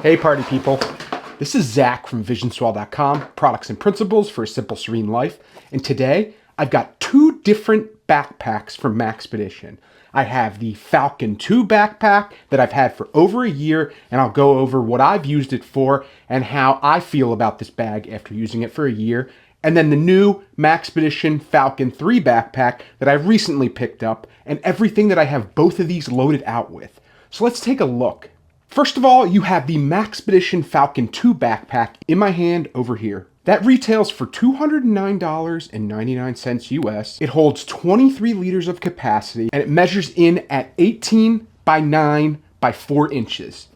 Hey party people, this is Zach from visionswell.com, products and principles for a simple, serene life. And today I've got two different backpacks from Maxpedition. I have the Falcon-II backpack that I've had for over a year, and I'll go over what I've used it for and how I feel about this bag after using it for a year. And then the new Maxpedition Falcon-III backpack that I recently picked up, and everything that I have both of these loaded out with. So let's take a look. First of all, you have the Maxpedition Falcon-II backpack in my hand over here. That retails for $209.99 US. It holds 23 liters of capacity, and it measures in at 18 by 9 by 4 inches.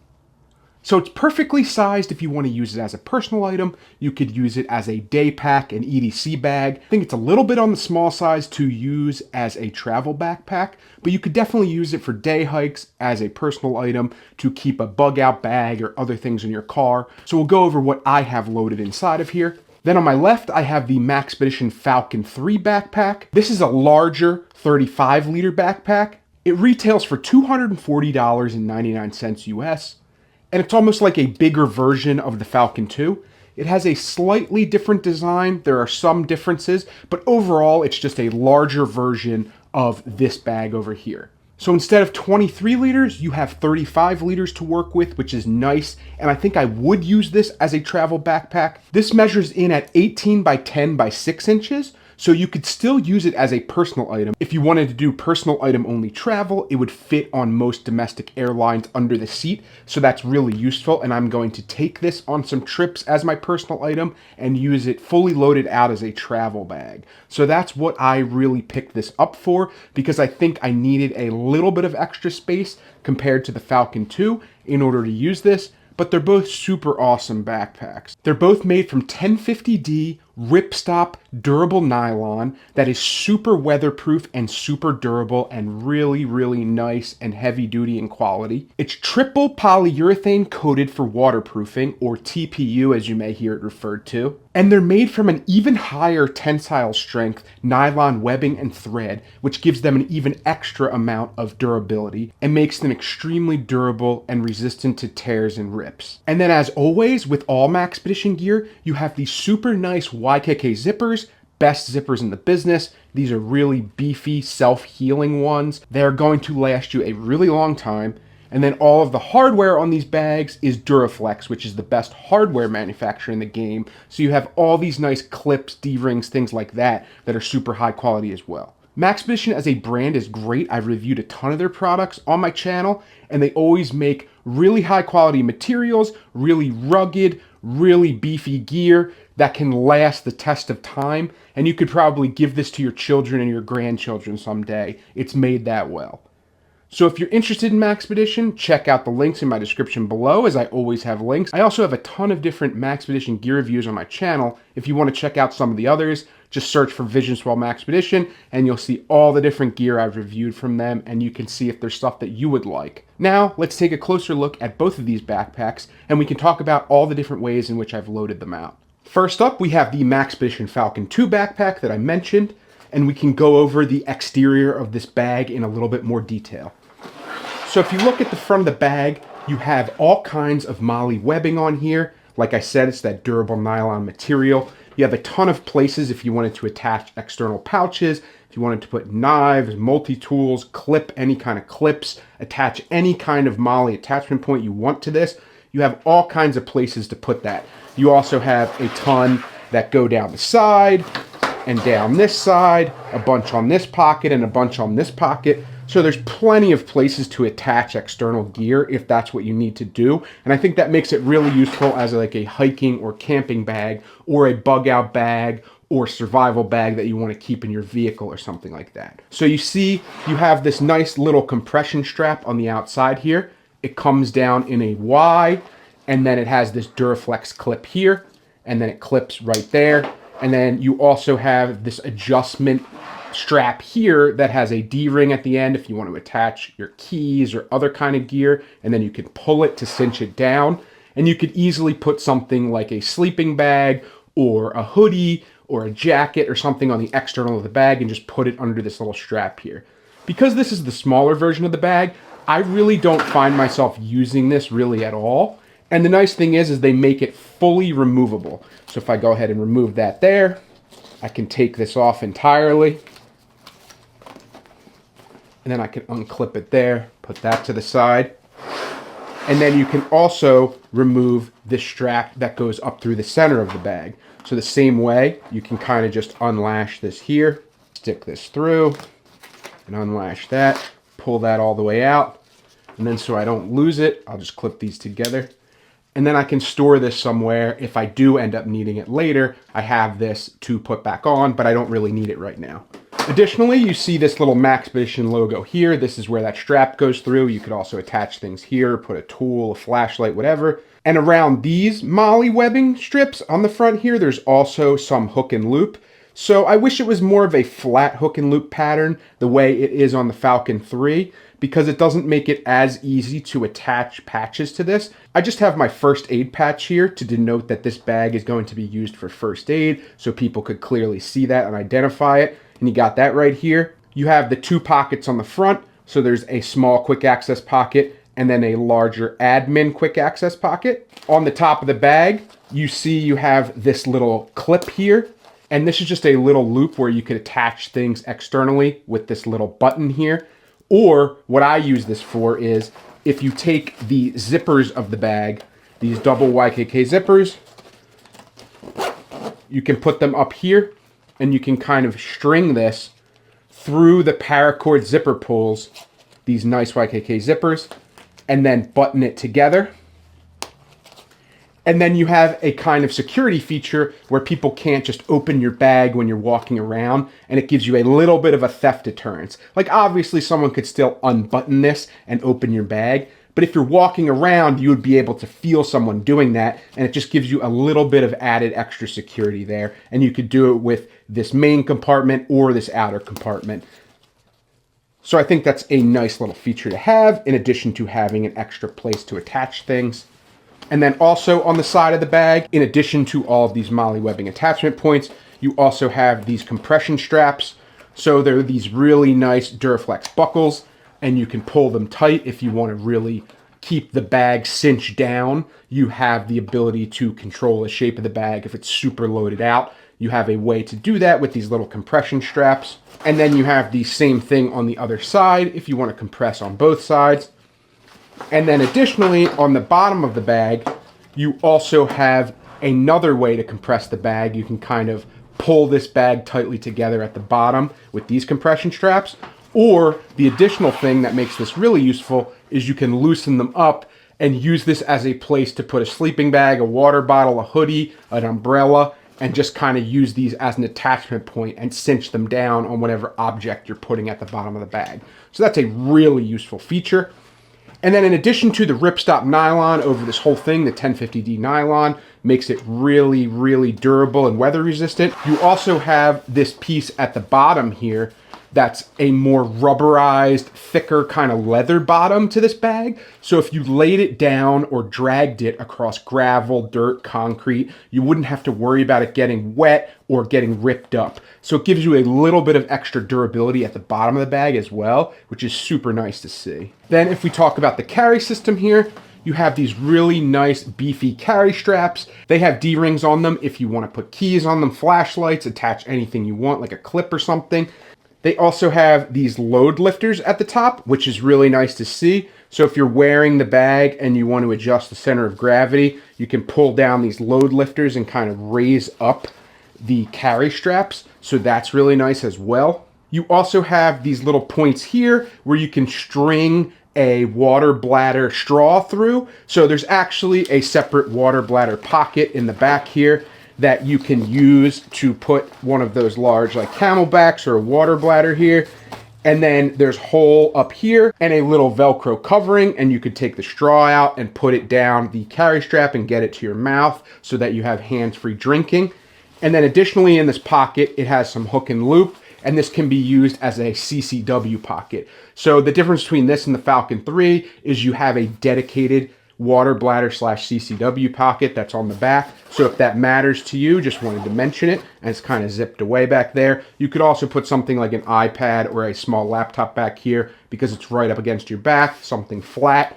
So it's perfectly sized if you want to use it as a personal item. You could use it as a day pack, an EDC bag. I think it's a little bit on the small size to use as a travel backpack, but you could definitely use it for day hikes as a personal item to keep a bug out bag or other things in your car. So we'll go over what I have loaded inside of here. Then on my left, I have the Maxpedition Falcon-III backpack. This is a larger 35 liter backpack. It retails for $240.99 US. And it's almost like a bigger version of the Falcon-II. It has a slightly different design. There are some differences, but overall, it's just a larger version of this bag over here. So instead of 23 liters, you have 35 liters to work with, which is nice. And I think I would use this as a travel backpack. This measures in at 18 by 10 by 6 inches. So you could still use it as a personal item. If you wanted to do personal item only travel, it would fit on most domestic airlines under the seat. So that's really useful. And I'm going to take this on some trips as my personal item and use it fully loaded out as a travel bag. So that's what I really picked this up for, because I think I needed a little bit of extra space compared to the Falcon-II in order to use this. But they're both super awesome backpacks. They're both made from 1050D ripstop durable nylon that is super weatherproof and super durable and really, really nice and heavy duty in quality. It's triple polyurethane coated for waterproofing, or TPU as you may hear it referred to. And they're made from an even higher tensile strength nylon webbing and thread, which gives them an even extra amount of durability and makes them extremely durable and resistant to tears and rips. And then as always, with all Maxpedition gear, you have these super nice YKK zippers, best zippers in the business. These are really beefy, self-healing ones. They're going to last you a really long time. And then all of the hardware on these bags is Duraflex, which is the best hardware manufacturer in the game. So you have all these nice clips, D-rings, things like that are super high quality as well. Maxpedition as a brand is great. I've reviewed a ton of their products on my channel, and they always make really high quality materials, really rugged, really beefy gear that can last the test of time. And you could probably give this to your children and your grandchildren someday. It's made that well. So if you're interested in Maxpedition, check out the links in my description below, as I always have links. I also have a ton of different Maxpedition gear reviews on my channel. If you want to check out some of the others, just search for Visionswell Maxpedition, and you'll see all the different gear I've reviewed from them, and you can see if there's stuff that you would like. Now, let's take a closer look at both of these backpacks, and we can talk about all the different ways in which I've loaded them out. First up, we have the Maxpedition Falcon-II backpack that I mentioned, and we can go over the exterior of this bag in a little bit more detail. So if you look at the front of the bag, you have all kinds of MOLLE webbing on here. Like I said, it's that durable nylon material. You have a ton of places if you wanted to attach external pouches, if you wanted to put knives, multi-tools, clip any kind of clips, attach any kind of MOLLE attachment point you want to this. You have all kinds of places to put that. You also have a ton that go down the side and down this side, a bunch on this pocket and a bunch on this pocket. So there's plenty of places to attach external gear if that's what you need to do. And I think that makes it really useful as like a hiking or camping bag, or a bug out bag, or survival bag that you want to keep in your vehicle or something like that. So you see you have this nice little compression strap on the outside here. It comes down in a Y, and then it has this Duraflex clip here, and then it clips right there. And then you also have this adjustment strap here that has a D-ring at the end if you want to attach your keys or other kind of gear, and then you can pull it to cinch it down. And you could easily put something like a sleeping bag or a hoodie or a jacket or something on the external of the bag and just put it under this little strap here. Because this is the smaller version of the bag, I really don't find myself using this really at all. And the nice thing is they make it fully removable. So if I go ahead and remove that there, I can take this off entirely. And then I can unclip it there, put that to the side. And then you can also remove this strap that goes up through the center of the bag. So the same way, you can kind of just unlash this here, stick this through, and unlash that, pull that all the way out. And then so I don't lose it, I'll just clip these together. And then I can store this somewhere. If I do end up needing it later, I have this to put back on, but I don't really need it right now. Additionally, you see this little Maxpedition logo here. This is where that strap goes through. You could also attach things here, put a tool, a flashlight, whatever. And around these MOLLE webbing strips on the front here, there's also some hook and loop. So I wish it was more of a flat hook and loop pattern the way it is on the Falcon-III, because it doesn't make it as easy to attach patches to this. I just have my first aid patch here to denote that this bag is going to be used for first aid, so people could clearly see that and identify it. And you got that right here. You have the 2 pockets on the front, so there's a small quick access pocket and then a larger admin quick access pocket. On the top of the bag, you see you have this little clip here. And this is just a little loop where you could attach things externally with this little button here. Or what I use this for is if you take the zippers of the bag, these double YKK zippers, you can put them up here and you can kind of string this through the paracord zipper pulls, these nice YKK zippers, and then button it together. And then you have a kind of security feature where people can't just open your bag when you're walking around, and it gives you a little bit of a theft deterrence. Like obviously someone could still unbutton this and open your bag, but if you're walking around, you would be able to feel someone doing that, and it just gives you a little bit of added extra security there. And you could do it with this main compartment or this outer compartment. So I think that's a nice little feature to have, in addition to having an extra place to attach things. And then also on the side of the bag, in addition to all of these MOLLE webbing attachment points, you also have these compression straps. So they're these really nice Duraflex buckles, and you can pull them tight if you want to really keep the bag cinched down. You have the ability to control the shape of the bag if it's super loaded out. You have a way to do that with these little compression straps. And then you have the same thing on the other side if you want to compress on both sides. And then additionally, on the bottom of the bag, you also have another way to compress the bag. You can kind of pull this bag tightly together at the bottom with these compression straps. Or the additional thing that makes this really useful is you can loosen them up and use this as a place to put a sleeping bag, a water bottle, a hoodie, an umbrella, and just kind of use these as an attachment point and cinch them down on whatever object you're putting at the bottom of the bag. So that's a really useful feature. And then in addition to the ripstop nylon over this whole thing, the 1050D nylon makes it really, really durable and weather resistant. You also have this piece at the bottom here that's a more rubberized, thicker kind of leather bottom to this bag. So if you laid it down or dragged it across gravel, dirt, concrete, you wouldn't have to worry about it getting wet or getting ripped up. So it gives you a little bit of extra durability at the bottom of the bag as well, which is super nice to see. Then if we talk about the carry system here, you have these really nice beefy carry straps. They have D-rings on them if you want to put keys on them, flashlights, attach anything you want, like a clip or something. They also have these load lifters at the top, which is really nice to see. So if you're wearing the bag and you want to adjust the center of gravity, you can pull down these load lifters and kind of raise up the carry straps. So that's really nice as well. You also have these little points here where you can string a water bladder straw through. So there's actually a separate water bladder pocket in the back here that you can use to put one of those large like camelbacks or a water bladder here. And then there's a hole up here and a little Velcro covering, and you could take the straw out and put it down the carry strap and get it to your mouth so that you have hands-free drinking. And then additionally in this pocket, it has some hook and loop, and this can be used as a CCW pocket. So the difference between this and the Falcon-III is you have a dedicated water bladder / CCW pocket that's on the back. So if that matters to you, just wanted to mention it, and it's kind of zipped away back there. You could also put something like an iPad or a small laptop back here because it's right up against your back, something flat.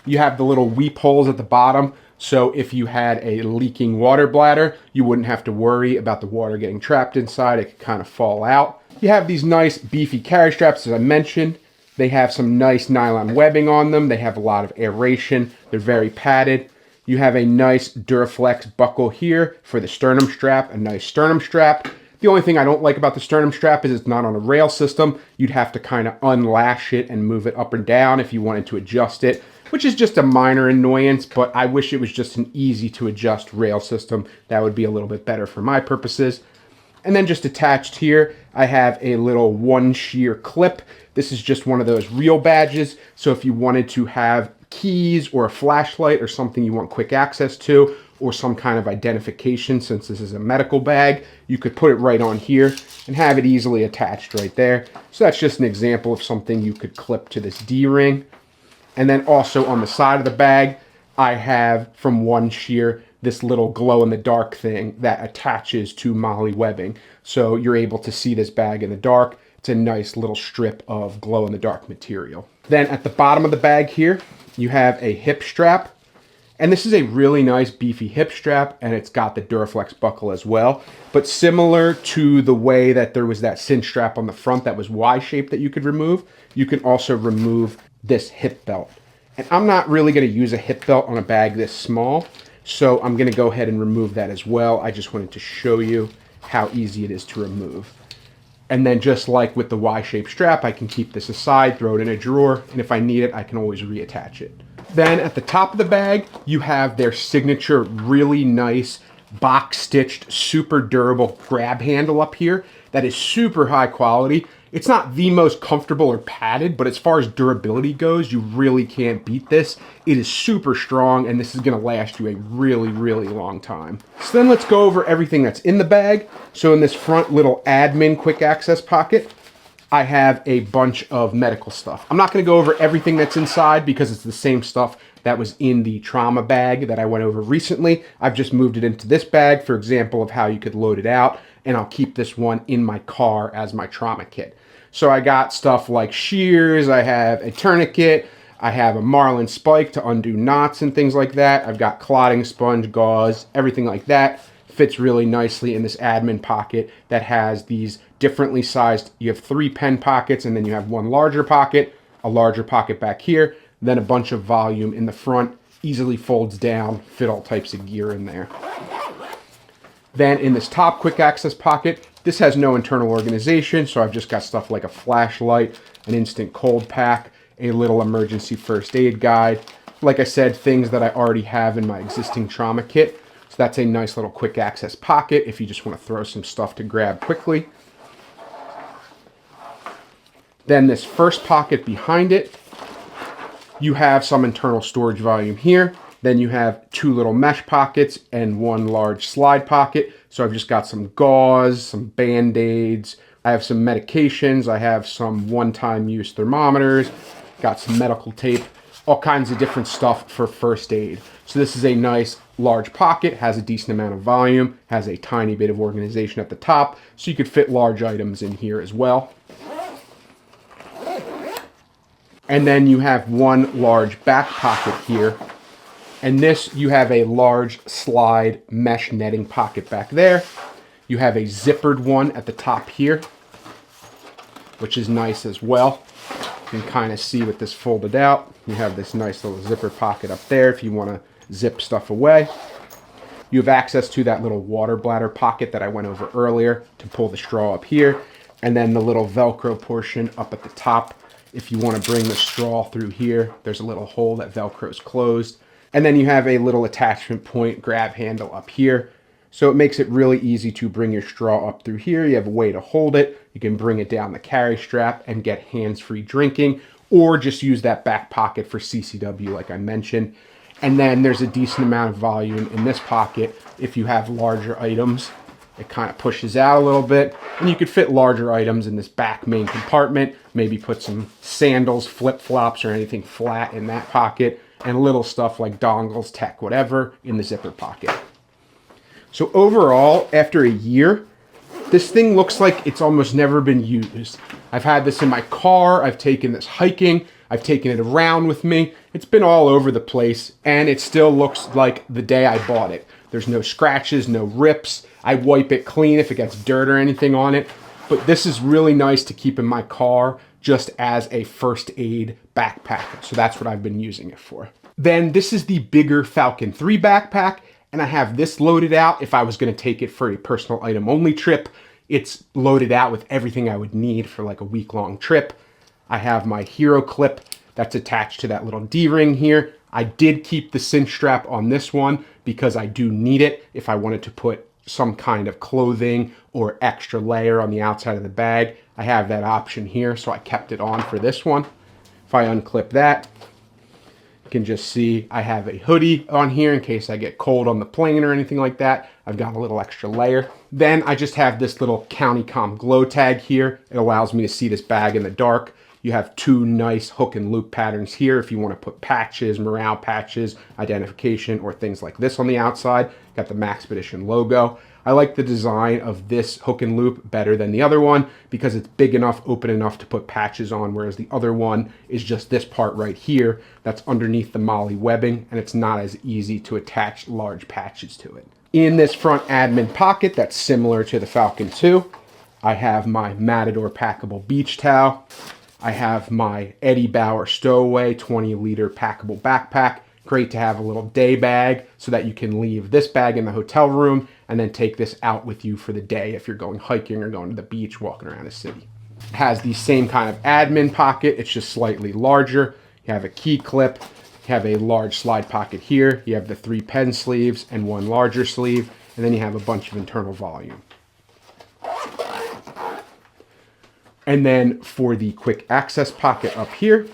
You have the little weep holes at the bottom So if you had a leaking water bladder, you wouldn't have to worry about the water getting trapped inside. It could kind of fall out. You have these nice beefy carry straps, as I mentioned. They have some nice nylon webbing on them. They have a lot of aeration. They're very padded. You have a nice Duraflex buckle here for the sternum strap, a nice sternum strap. The only thing I don't like about the sternum strap is it's not on a rail system. You'd have to kind of unlash it and move it up and down if you wanted to adjust it, which is just a minor annoyance, but I wish it was just an easy to adjust rail system. That would be a little bit better for my purposes. And then just attached here, I have a little one shear clip. This is just one of those real badges. So if you wanted to have keys or a flashlight or something you want quick access to, or some kind of identification, since this is a medical bag, you could put it right on here and have it easily attached right there. So that's just an example of something you could clip to this D-ring. And then also on the side of the bag, I have from One Shear this little glow-in-the-dark thing that attaches to MOLLE webbing. So you're able to see this bag in the dark. It's a nice little strip of glow-in-the-dark material. Then at the bottom of the bag here, you have a hip strap. And this is a really nice beefy hip strap, and it's got the Duraflex buckle as well. But similar to the way that there was that cinch strap on the front that was Y-shaped that you could remove, you can also remove this hip belt. And I'm not really going to use a hip belt on a bag this small, so I'm going to go ahead and remove that as well. I just wanted to show you how easy it is to remove. And then just like with the Y-shaped strap, I can keep this aside, throw it in a drawer, and if I need it, I can always reattach it. Then at the top of the bag, you have their signature really nice box stitched, super durable grab handle up here that is super high quality. It's not the most comfortable or padded, but as far as durability goes, you really can't beat this. It is super strong, and this is gonna last you a really, really long time. So then let's go over everything that's in the bag. So in this front little admin quick access pocket, I have a bunch of medical stuff. I'm not gonna go over everything that's inside because it's the same stuff that was in the trauma bag that I went over recently. I've just moved it into this bag for example of how you could load it out, and I'll keep this one in my car as my trauma kit. So I got stuff like shears, I have a tourniquet, I have a Marlin spike to undo knots and things like that. I've got clotting sponge, gauze, everything like that. Fits really nicely in this admin pocket that has these differently sized, you have 3 pen pockets, and then you have one larger pocket, a larger pocket back here, then a bunch of volume in the front, easily folds down, fit all types of gear in there. Then in this top quick access pocket, this has no internal organization, so I've just got stuff like a flashlight, an instant cold pack, a little emergency first aid guide. Like I said, things that I already have in my existing trauma kit. So that's a nice little quick access pocket if you just want to throw some stuff to grab quickly. Then this first pocket behind it, you have some internal storage volume here. Then you have 2 little mesh pockets and 1 large slide pocket. So I've just got some gauze, some Band-Aids. I have some medications. I have some one-time use thermometers, got some medical tape, all kinds of different stuff for first aid. So this is a nice large pocket, has a decent amount of volume, has a tiny bit of organization at the top, so you could fit large items in here as well. And then you have 1 large back pocket here. And this, you have a large slide mesh netting pocket back there. You have a zippered one at the top here, which is nice as well. You can kind of see with this folded out. You have this nice little zipper pocket up there if you want to zip stuff away. You have access to that little water bladder pocket that I went over earlier to pull the straw up here. And then the little Velcro portion up at the top. If you want to bring the straw through here, there's a little hole that Velcro's closed. And then you have a little attachment point grab handle up here. So it makes it really easy to bring your straw up through here. You have a way to hold it. You can bring it down the carry strap and get hands-free drinking, or just use that back pocket for CCW like I mentioned. And then there's a decent amount of volume in this pocket. If you have larger items, it kind of pushes out a little bit, and you could fit larger items in this back main compartment. Maybe put some sandals, flip-flops, or anything flat in that pocket, and little stuff like dongles, tech, whatever, in the zipper pocket. So overall, after a year, this thing looks like it's almost never been used. I've had this in my car, I've taken this hiking, I've taken it around with me. It's been all over the place, and it still looks like the day I bought it. There's no scratches, no rips. I wipe it clean if it gets dirt or anything on it. But this is really nice to keep in my car just as a first aid backpack. So that's what I've been using it for. Then this is the bigger Falcon-III backpack, and I have this loaded out if I was going to take it for a personal item only trip. It's loaded out with everything I would need for like a week-long trip. I have my hero clip that's attached to that little D-ring here. I did keep the cinch strap on this one because I do need it if I wanted to put some kind of clothing or extra layer on the outside of the bag. I have that option here, so I kept it on for this one. If I unclip that, you can just see I have a hoodie on here in case I get cold on the plane or anything like that. I've got a little extra layer. Then I just have this little CountyCom glow tag here. It allows me to see this bag in the dark. You have two nice hook and loop patterns here if you want to put patches, morale patches, identification, or things like this on the outside. Got the Maxpedition logo. I like the design of this hook and loop better than the other one because it's big enough, open enough to put patches on, whereas the other one is just this part right here that's underneath the MOLLE webbing, and it's not as easy to attach large patches to it. In this front admin pocket that's similar to the Falcon-II, I have my Matador packable beach towel. I have my Eddie Bauer Stowaway 20-liter packable backpack. Great to have a little day bag so that you can leave this bag in the hotel room and then take this out with you for the day if you're going hiking or going to the beach, walking around the city. It has the same kind of admin pocket. It's just slightly larger. You have a key clip. You have a large slide pocket here. You have the 3 pen sleeves and 1 larger sleeve. And then you have a bunch of internal volume. And then for the quick access pocket up here,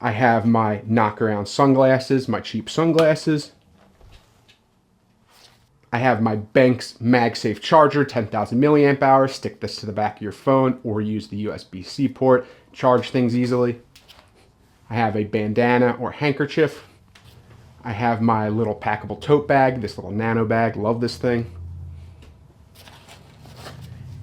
I have my knockaround sunglasses, my cheap sunglasses. I have my Banks MagSafe charger, 10,000 milliamp hours. Stick this to the back of your phone or use the USB-C port. Charge things easily. I have a bandana or handkerchief. I have my little packable tote bag, this little nano bag. Love this thing.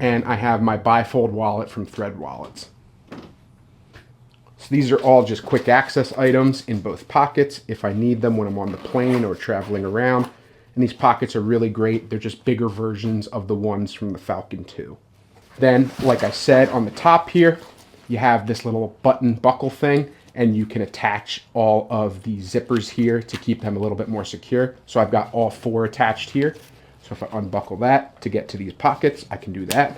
And I have my bifold wallet from Thread Wallets. So these are all just quick access items in both pockets if I need them when I'm on the plane or traveling around. And these pockets are really great. They're just bigger versions of the ones from the Falcon-II. Then, like I said, on the top here, you have this little button buckle thing, and you can attach all of the zippers here to keep them a little bit more secure. So I've got all 4 attached here. So if I unbuckle that to get to these pockets, I can do that.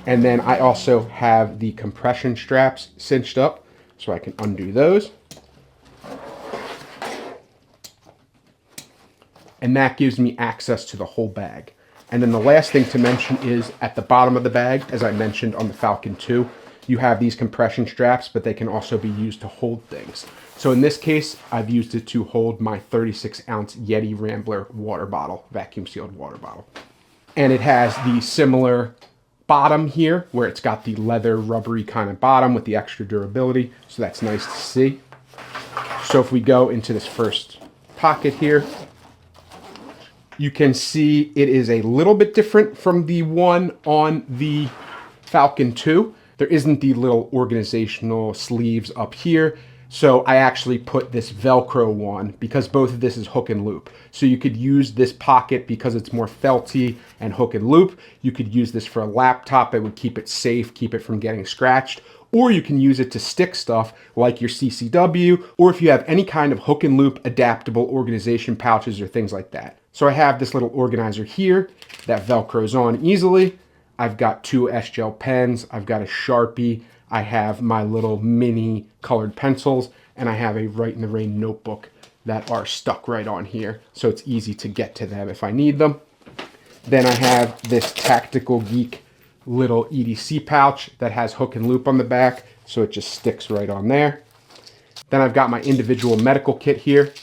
And then I also have the compression straps cinched up, so I can undo those. And that gives me access to the whole bag. And then the last thing to mention is at the bottom of the bag, as I mentioned on the Falcon-II, you have these compression straps, but they can also be used to hold things. So in this case, I've used it to hold my 36-ounce Yeti Rambler water bottle, vacuum-sealed water bottle. And it has the similar bottom here, where it's got the leather rubbery kind of bottom with the extra durability. So that's nice to see. So if we go into this first pocket here, you can see it is a little bit different from the one on the Falcon-II. There isn't the little organizational sleeves up here. So I actually put this Velcro one because both of this is hook and loop. So you could use this pocket because it's more felty and hook and loop. You could use this for a laptop. It would keep it safe, keep it from getting scratched. Or you can use it to stick stuff like your CCW, or if you have any kind of hook and loop adaptable organization pouches or things like that. So I have this little organizer here that Velcros on easily. I've got 2 S-Gel pens. I've got a Sharpie. I have my little mini colored pencils, and I have a Write in the Rain notebook that are stuck right on here. So it's easy to get to them if I need them. Then I have this Tactical Geek little EDC pouch that has hook and loop on the back, so it just sticks right on there. Then I've got my individual medical kit here.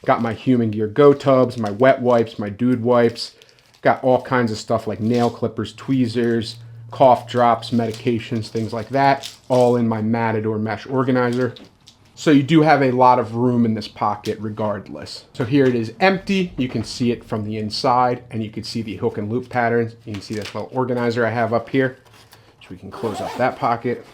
Got my Human Gear Go tubs, my wet wipes, my dude wipes. Got all kinds of stuff like nail clippers, tweezers, cough drops, medications, things like that, all in my Matador mesh organizer. So you do have a lot of room in this pocket regardless. So here it is empty. You can see it from the inside, and you can see the hook and loop patterns. You can see this little organizer I have up here. So we can close up that pocket.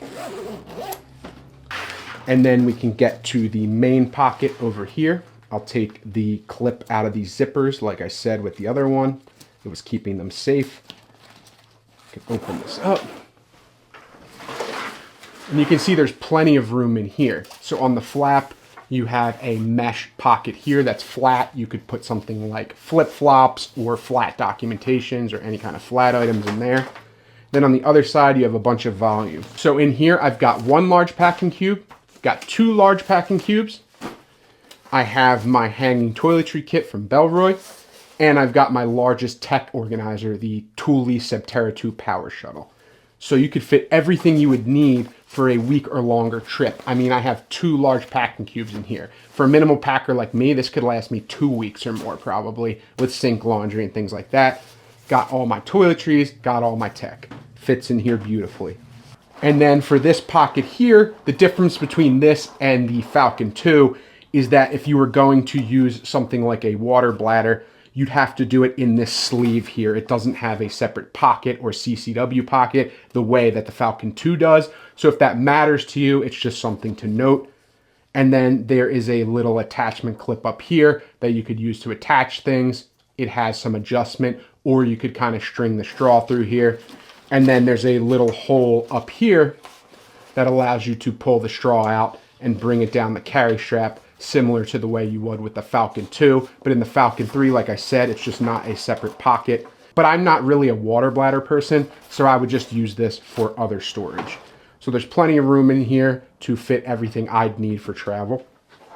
And then we can get to the main pocket over here. I'll take the clip out of these zippers, like I said with the other one. It was keeping them safe. I can open this up. And you can see there's plenty of room in here. So on the flap, you have a mesh pocket here that's flat. You could put something like flip-flops or flat documentations or any kind of flat items in there. Then on the other side, you have a bunch of volume. So in here, I've got one large packing cube, got two large packing cubes. I have my hanging toiletry kit from Bellroy, and I've got my largest tech organizer, the Thule Subterra 2 Power Shuttle. So you could fit everything you would need for a week or longer trip. I mean, I have two large packing cubes in here. For a minimal packer like me, this could last me 2 weeks or more probably, with sink laundry and things like that. Got all my toiletries, got all my tech. Fits in here beautifully. And then for this pocket here, the difference between this and the Falcon-II is that if you were going to use something like a water bladder, you'd have to do it in this sleeve here. It doesn't have a separate pocket or CCW pocket the way that the Falcon-II does. So if that matters to you, it's just something to note. And then there is a little attachment clip up here that you could use to attach things. It has some adjustment, or you could kind of string the straw through here. And then there's a little hole up here that allows you to pull the straw out and bring it down the carry strap, similar to the way you would with the Falcon-II. But in the Falcon-III, like I said, it's just not a separate pocket. But I'm not really a water bladder person, so I would just use this for other storage. So there's plenty of room in here to fit everything I'd need for travel.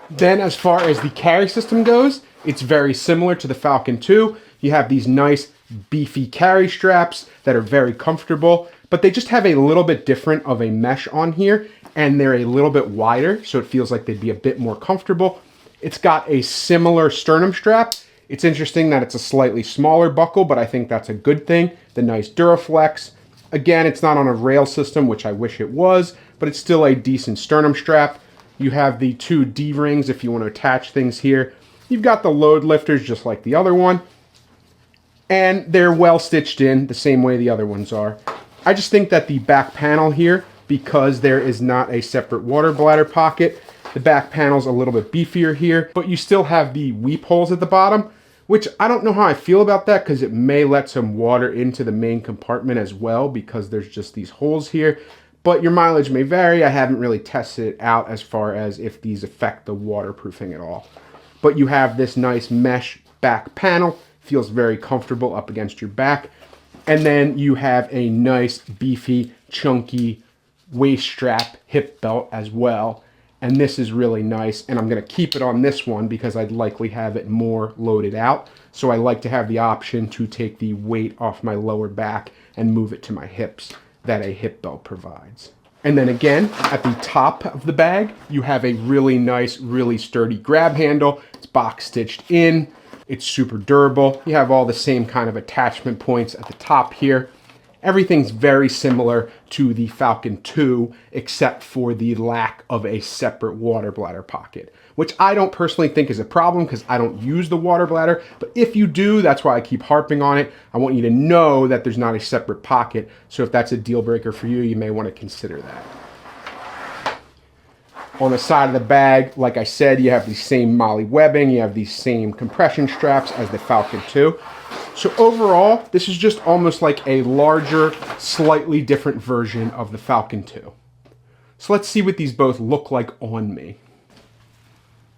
Then as far as the carry system goes, it's very similar to the Falcon-II. You have these nice beefy carry straps that are very comfortable, but they just have a little bit different of a mesh on here, and they're a little bit wider, so it feels like they'd be a bit more comfortable. It's got a similar sternum strap. It's interesting that it's a slightly smaller buckle, but I think that's a good thing. The nice Duraflex. Again, it's not on a rail system, which I wish it was, but it's still a decent sternum strap. You have the two D-rings if you want to attach things here. You've got the load lifters just like the other one, and they're well stitched in the same way the other ones are. I just think that the back panel here, because there is not a separate water bladder pocket, the back panel's a little bit beefier here, but you still have the weep holes at the bottom, which I don't know how I feel about that, because it may let some water into the main compartment as well, because there's just these holes here. But your mileage may vary. I haven't really tested it out as far as if these affect the waterproofing at all. But you have this nice mesh back panel. Feels very comfortable up against your back. And then you have a nice, beefy, chunky waist strap hip belt as well. And this is really nice. And I'm going to keep it on this one because I'd likely have it more loaded out. So I like to have the option to take the weight off my lower back and move it to my hips that a hip belt provides. And then again, at the top of the bag, you have a really nice, really sturdy grab handle. It's box stitched in. It's super durable. You have all the same kind of attachment points at the top here. Everything's very similar to the Falcon-II, except for the lack of a separate water bladder pocket, which I don't personally think is a problem because I don't use the water bladder. But if you do, that's why I keep harping on it. I want you to know that there's not a separate pocket. So if that's a deal breaker for you, you may want to consider that. On the side of the bag, like I said, you have the same MOLLE webbing, you have these same compression straps as the Falcon-II. So overall, this is just almost like a larger, slightly different version of the Falcon-II. So let's see what these both look like on me.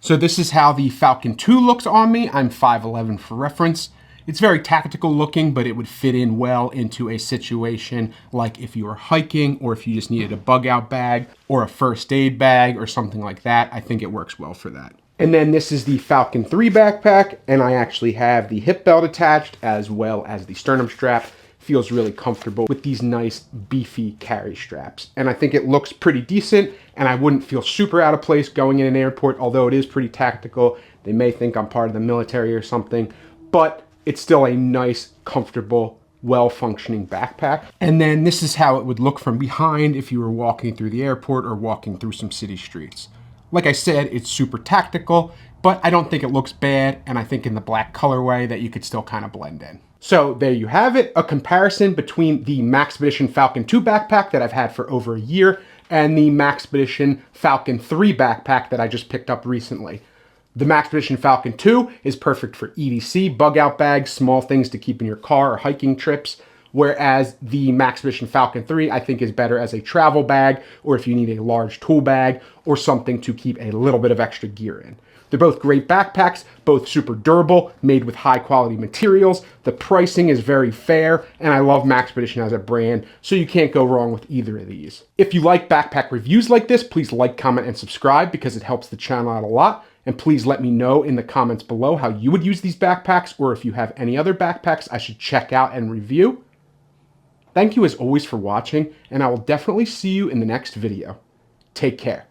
So this is how the Falcon-II looks on me. I'm 5'11" for reference. It's very tactical looking, but it would fit in well into a situation like if you were hiking or if you just needed a bug out bag or a first aid bag or something like that. I think it works well for that. And then this is the Falcon-III backpack, and I actually have the hip belt attached as well as the sternum strap. Feels really comfortable with these nice beefy carry straps. And I think it looks pretty decent, and I wouldn't feel super out of place going in an airport, although it is pretty tactical. They may think I'm part of the military or something, but it's still a nice, comfortable, well-functioning backpack. And then this is how it would look from behind if you were walking through the airport or walking through some city streets. Like I said, it's super tactical, but I don't think it looks bad, and I think in the black colorway that you could still kind of blend in. So there you have it, a comparison between the Maxpedition Falcon-II backpack that I've had for over a year and the Maxpedition Falcon-III backpack that I just picked up recently. The Maxpedition Falcon-II is perfect for EDC, bug out bags, small things to keep in your car or hiking trips, whereas the Maxpedition Falcon-III I think is better as a travel bag, or if you need a large tool bag or something to keep a little bit of extra gear in. They're both great backpacks, both super durable, made with high quality materials. The pricing is very fair, and I love Maxpedition as a brand, so you can't go wrong with either of these. If you like backpack reviews like this, please like, comment, and subscribe because it helps the channel out a lot. And please let me know in the comments below how you would use these backpacks, or if you have any other backpacks I should check out and review. Thank you as always for watching, and I will definitely see you in the next video. Take care.